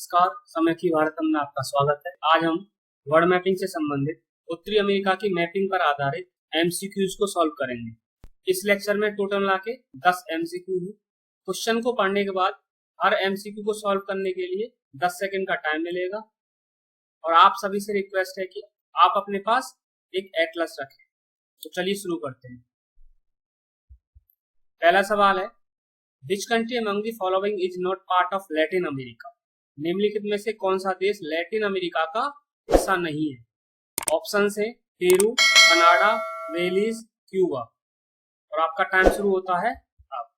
नमस्कार, समय की भारतम में आपका स्वागत है। आज हम वर्ल्ड मैपिंग से संबंधित उत्तरी अमेरिका की मैपिंग पर आधारित एमसीक्यूज को सॉल्व करेंगे। इस लेक्चर में टोटल मिला के 10 एमसीक्यू है। क्वेश्चन को पढ़ने के बाद हर एमसीक्यू को सॉल्व करने के लिए 10 सेकंड का टाइम मिलेगा और आप सभी से रिक्वेस्ट है कि आप अपने पास एक एटलस रखें। तो चलिए शुरू करते हैं। पहला सवाल है, which country among the following is not part of Latin America? निम्नलिखित में से कौन सा देश लैटिन अमेरिका का हिस्सा नहीं है? ऑप्शन है पेरू, कनाडा, वेलिस, क्यूबा। और आपका टाइम शुरू होता है अब।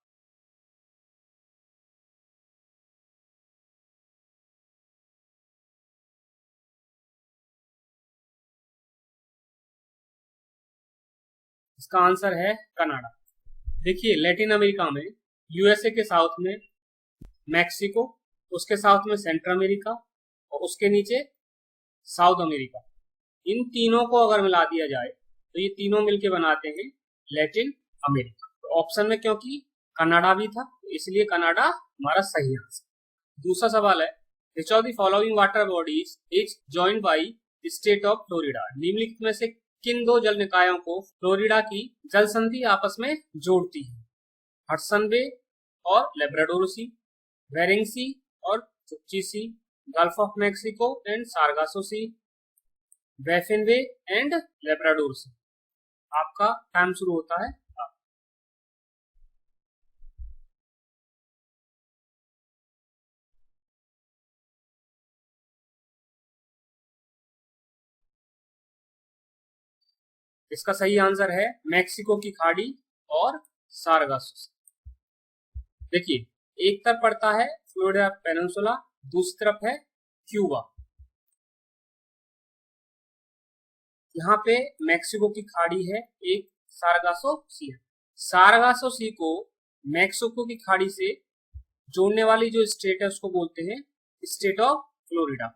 इसका आंसर है कनाडा। देखिए, लैटिन अमेरिका में यूएसए के साउथ में मैक्सिको, उसके साउथ में सेंट्रल अमेरिका और उसके नीचे साउथ अमेरिका। इन तीनों को अगर मिला दिया जाए तो ये तीनों मिलके बनाते हैं लैटिन अमेरिका। तो ऑप्शन में क्योंकि कनाडा भी था इसलिए कनाडा हमारा सही आंसर। दूसरा सवाल है, which of the following water bodies is joined by state of Florida? निम्नलिखित में से किन दो जल निकायों को फ्लोरिडा की जल संधि आपस में जोड़ती है? हडसन बे और लेब्राडोर सी, बेरिंग सी और Chukchi Sea, Gulf of Mexico and Sargasso Sea, Baffin Bay and Labrador Sea. आपका टाइम शुरू होता है अब। इसका सही आंसर है मैक्सिको की खाड़ी और सारगासो सी। देखिए, एक तरफ पड़ता है फ्लोरिडा पेनिनसुला, दूसरी तरफ है क्यूबा। यहाँ पे मैक्सिको की खाड़ी है, एक सारगासो सी है। सारगासो सी को मैक्सिको की खाड़ी से जोड़ने वाली जो स्टेट है उसको बोलते हैं state of Florida.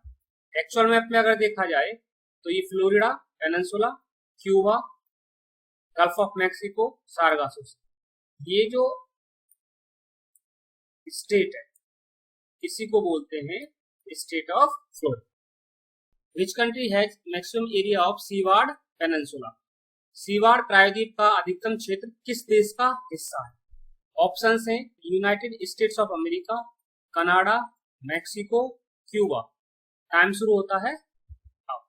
Actual map में अगर देखा जाए तो ये Florida peninsula, Cuba, Gulf of Mexico, Sargasso Sea, ये जो स्टेट है इसी को बोलते हैं state of Florida. Which country has maximum area of seaward peninsula? Seaward प्रायद्वीप का अधिकतम क्षेत्र किस देश का हिस्सा है? ऑप्शंस हैं United States of America, Canada, Mexico, Cuba. Time शुरू होता है अब।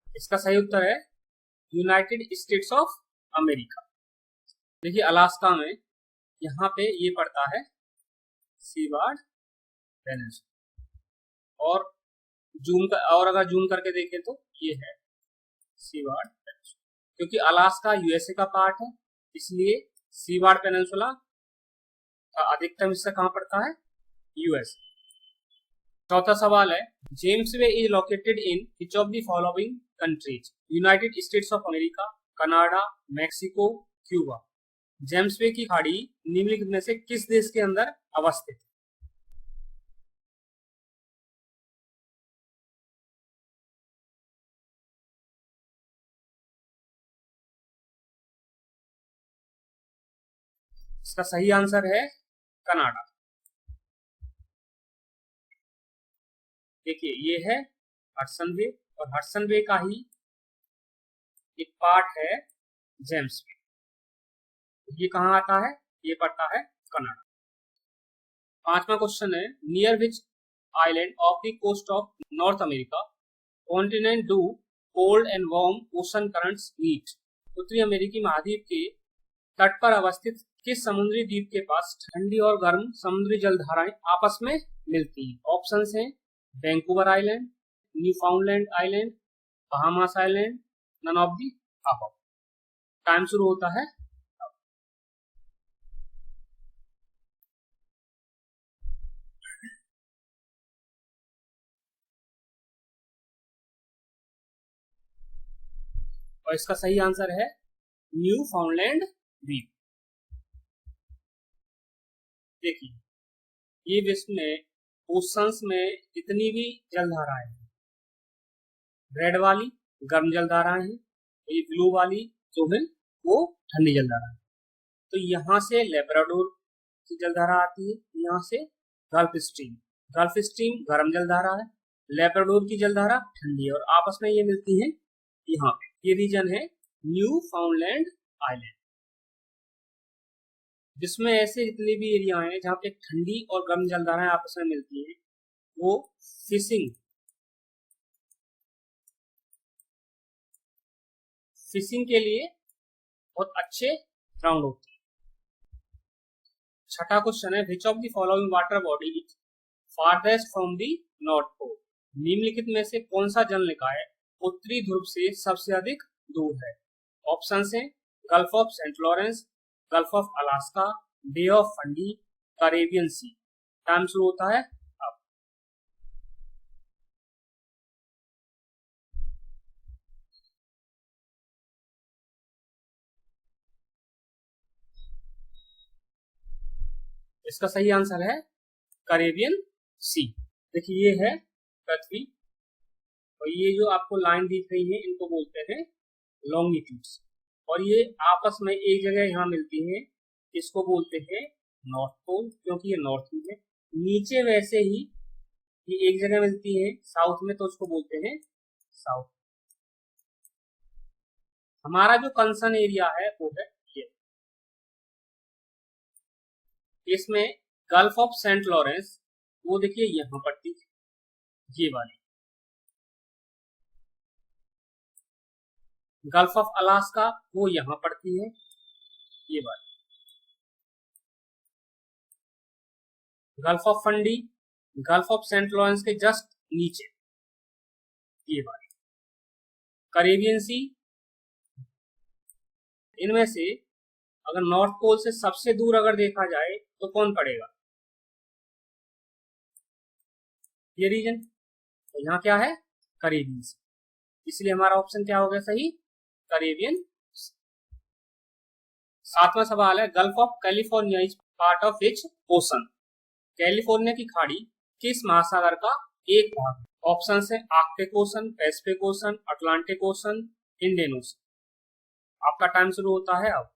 इसका सही उत्तर है यूनाइटेड स्टेट्स ऑफ अमेरिका। देखिए, अलास्का में यहाँ पे ये पड़ता है सीवार्ड पेनिनसुला और और अगर जूम करके देखें तो ये है सीवार्ड पेनिनसुला। क्योंकि अलास्का यूएसए का पार्ट है इसलिए सीवार्ड पेनिनसुला का अधिकतम हिस्सा कहाँ पड़ता है? यूएस। चौथा सवाल है, James Bay is located in which of the following countries? United States of America, Canada, Mexico, Cuba. James Bay की खाड़ी निम्नलिखित में से किस देश के अंदर अवस्थित? इसका सही आंसर है कनाडा। देखिए, ये है हडसन बे और हडसन बे का ही एक पार्ट है जेम्स बे। ये कहाँ आता है? ये पड़ता है कनाडा। पांचवा क्वेश्चन है, near which island of the coast of North America continent do cold and warm ocean currents meet? उत्तरी अमेरिकी महाद्वीप के तट पर अवस्थित किस समुद्री द्वीप के पास ठंडी और गर्म समुद्री जलधाराएं आपस में मिलती हैं? ऑप्शंस हैं Vancouver island, Newfoundland island, Bahamas island, none of the above. Time शुरू होता है। और इसका सही आंसर है न्यू फाउंडलैंड द्वीप। देखिए, ये विश्व में ओशंस में जितनी भी जलधाराएं, रेड वाली गर्म जलधाराएं हैं, ये ब्लू वाली जो है वो ठंडी जलधारा है। तो यहाँ से लेब्राडोर की जलधारा आती है, यहाँ से गल्फ स्ट्रीम गर्म जलधारा है, लेब्राडोर की जलधारा ठंडी है, और आपस में ये मिलती है यहाँ पे। ये रीजन है न्यू फाउंडलैंड आइलैंड, जिसमें ऐसे जितने भी एरिया हैं जहाँ पे ठंडी और गर्म जलधाराएं आपस में मिलती हैं, वो फिशिंग के लिए बहुत अच्छे ग्राउंड होते हैं। छठा क्वेश्चन है, which of the following water body is farthest from the North Pole? निम्नलिखित में से कौन सा जल निकाय उत्तरी ध्रुव से सबसे अधिक दूर है? ऑप्शन है Gulf of Saint Lawrence, Gulf of Alaska, Bay of Fundy, Caribbean Sea. Time शुरू होता है अब। इसका सही आंसर है कैरेबियन सी। देखिए ये है पृथ्वी, और ये जो आपको लाइन दिख रही है इनको बोलते हैं लॉन्गिट्यूड्स, और ये आपस में एक जगह यहाँ मिलती है, इसको बोलते हैं नॉर्थ पोल, क्योंकि ये नॉर्थ में है। नीचे वैसे ही ये एक जगह मिलती है साउथ में, तो उसको बोलते हैं साउथ। हमारा जो कंसर्न एरिया है वो है ये, इसमें गल्फ ऑफ सेंट लॉरेंस वो देखिए यहाँ पड़ती है, ये वाली। गल्फ ऑफ अलास्का वो यहाँ पड़ती है, ये वाली। Gulf of Fundy, Gulf of Saint Lawrence के जस्ट नीचे, ये वाली। कैरेबियन सी, इनमें से अगर नॉर्थ पोल से सबसे दूर अगर देखा जाए तो कौन पड़ेगा? ये रीजन, तो यहाँ क्या है? कैरेबियन सी, इसलिए हमारा ऑप्शन क्या हो गया सही? कैरेबियन। सातवां सवाल है, Gulf of California is part of which ocean? California की खाड़ी किस महासागर का एक भाग है? ऑप्शन है Arctic ocean, Pacific ocean, Atlantic ocean, Indian ocean. आपका टाइम शुरू होता है अब।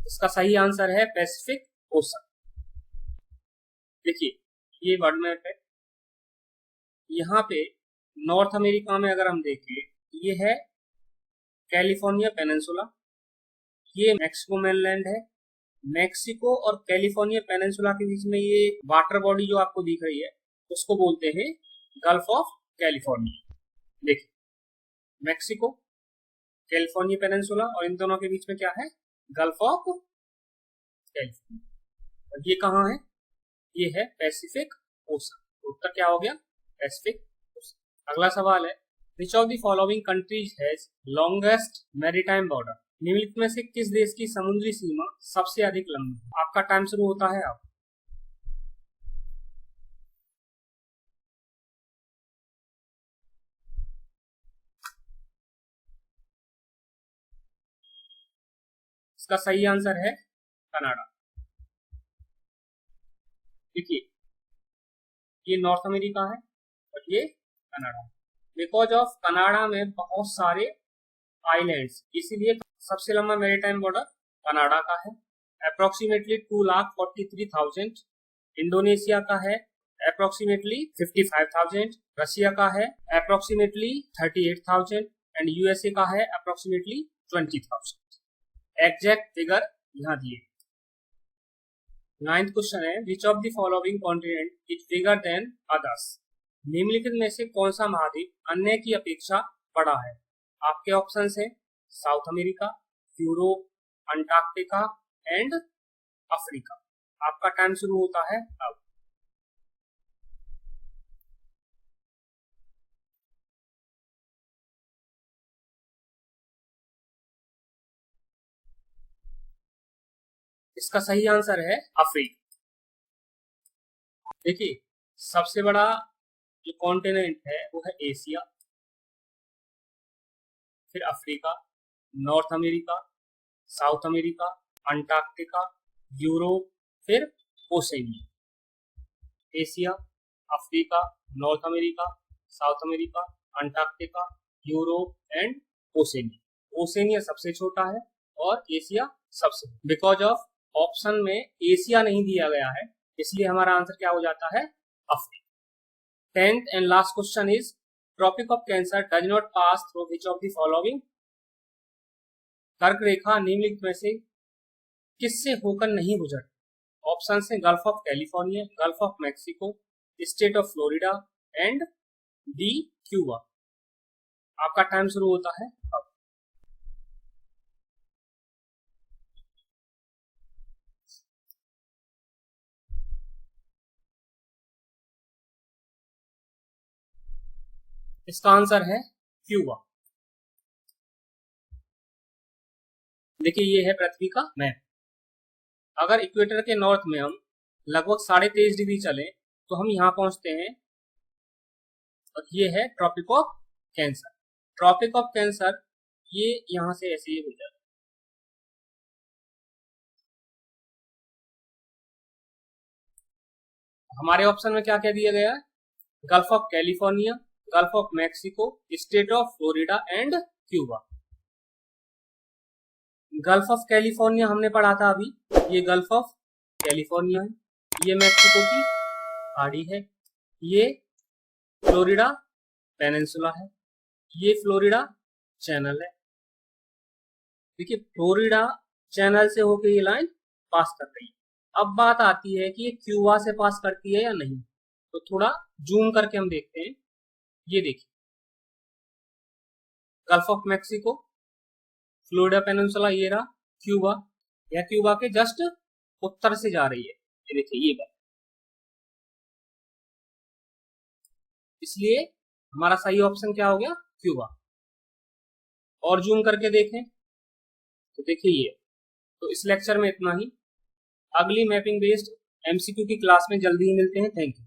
इसका सही आंसर है पैसिफिक ओशन। देखिए ये वर्ल्ड मैप है, यहाँ पे नॉर्थ अमेरिका में अगर हम देखें, ये है कैलिफोर्निया पेनिनसुला, ये मैक्सिको मेनलैंड है। मैक्सिको और कैलिफोर्निया पेनिनसुला के बीच में ये वाटर बॉडी जो आपको दिख रही है उसको बोलते हैं गल्फ ऑफ कैलिफोर्निया। देखिए मैक्सिको, कैलिफोर्निया पेनिनसुला, और इन दोनों के बीच में क्या है? Gulf of California. और ये कहाँ है? ये है पैसिफिक ओशन। उत्तर क्या हो गया? Pacific ocean. अगला सवाल है, which of the following countries has longest maritime border? निम्नलिखित में से किस देश की समुद्री सीमा सबसे अधिक लंबी है? आपका टाइम शुरू होता है अब। इसका सही आंसर है कनाडा। देखिए ये नॉर्थ अमेरिका है और ये कनाडा। बिकॉज ऑफ कनाडा में बहुत सारे आइलैंड्स, इसीलिए सबसे लंबा मैरीटाइम बॉर्डर कनाडा का है, अप्रोक्सीमेटली 2,43,000। इंडोनेशिया का है अप्रोक्सीमेटली 55,000, रशिया का है अप्रोक्सीमेटली 38,000 एंड यूएसए का है अप्रोक्सीमेटली 20,000। एग्जैक्ट फिगर यहाँ दिए। नाइन्थ क्वेश्चन है, which of the following continent is bigger than others? निम्नलिखित में से कौन सा महाद्वीप अन्य की अपेक्षा बड़ा है? आपके ऑप्शंस हैं south America, Europe, Antarctica and Africa. आपका टाइम शुरू होता है अब। इसका सही आंसर है अफ्रीका। देखिए सबसे बड़ा जो कॉन्टिनेंट है वो है एशिया, फिर Africa, North America, South America Antarctica, Europe, फिर Oceania. Asia, Africa, North America, South America, Antarctica, Europe and Oceania. Oceania सबसे छोटा है और एशिया सबसे, बिकॉज ऑफ ऑप्शन में एशिया नहीं दिया गया है, इसलिए हमारा आंसर क्या हो जाता है, Africa. 10th and last question is Tropic of Cancer does not pass through which of the following. कर्क रेखा निम्नलिखित में से किससे होकर नहीं गुजरती। ऑप्शन है Gulf of California, gulf of Mexico, state of Florida and D Cuba. आपका टाइम शुरू होता है अब। इसका आंसर है क्यूबा। देखिए ये है पृथ्वी का मैप। अगर इक्वेटर के नॉर्थ में हम लगभग 23.5 डिग्री चले तो हम यहाँ पहुंचते हैं, और ये है Tropic of Cancer. Tropic of Cancer ये यहाँ से ऐसे ही गुजर, हमारे ऑप्शन में क्या क्या दिया गया है, Gulf of California, gulf of Mexico, state of Florida and Cuba. Gulf of California हमने पढ़ा था अभी, ये गल्फ ऑफ कैलिफोर्निया है, ये मैक्सिको की खाड़ी है, ये फ्लोरिडा पेनिनसुला है, ये फ्लोरिडा चैनल है। देखिए फ्लोरिडा चैनल से होकर ये लाइन पास कर रही है। अब बात आती है कि ये क्यूबा से पास करती है या नहीं, तो थोड़ा जूम करके हम देखते हैं। ये देखिए gulf of Mexico, Florida peninsula, ये रहा क्यूबा, या क्यूबा के जस्ट उत्तर से जा रही है, ये देखिए ये बात। इसलिए हमारा सही ऑप्शन क्या हो गया, क्यूबा। और जूम करके देखें तो देखिए ये। तो इस लेक्चर में इतना ही। अगली मैपिंग बेस्ड एमसीक्यू की क्लास में जल्दी ही मिलते हैं। Thank you.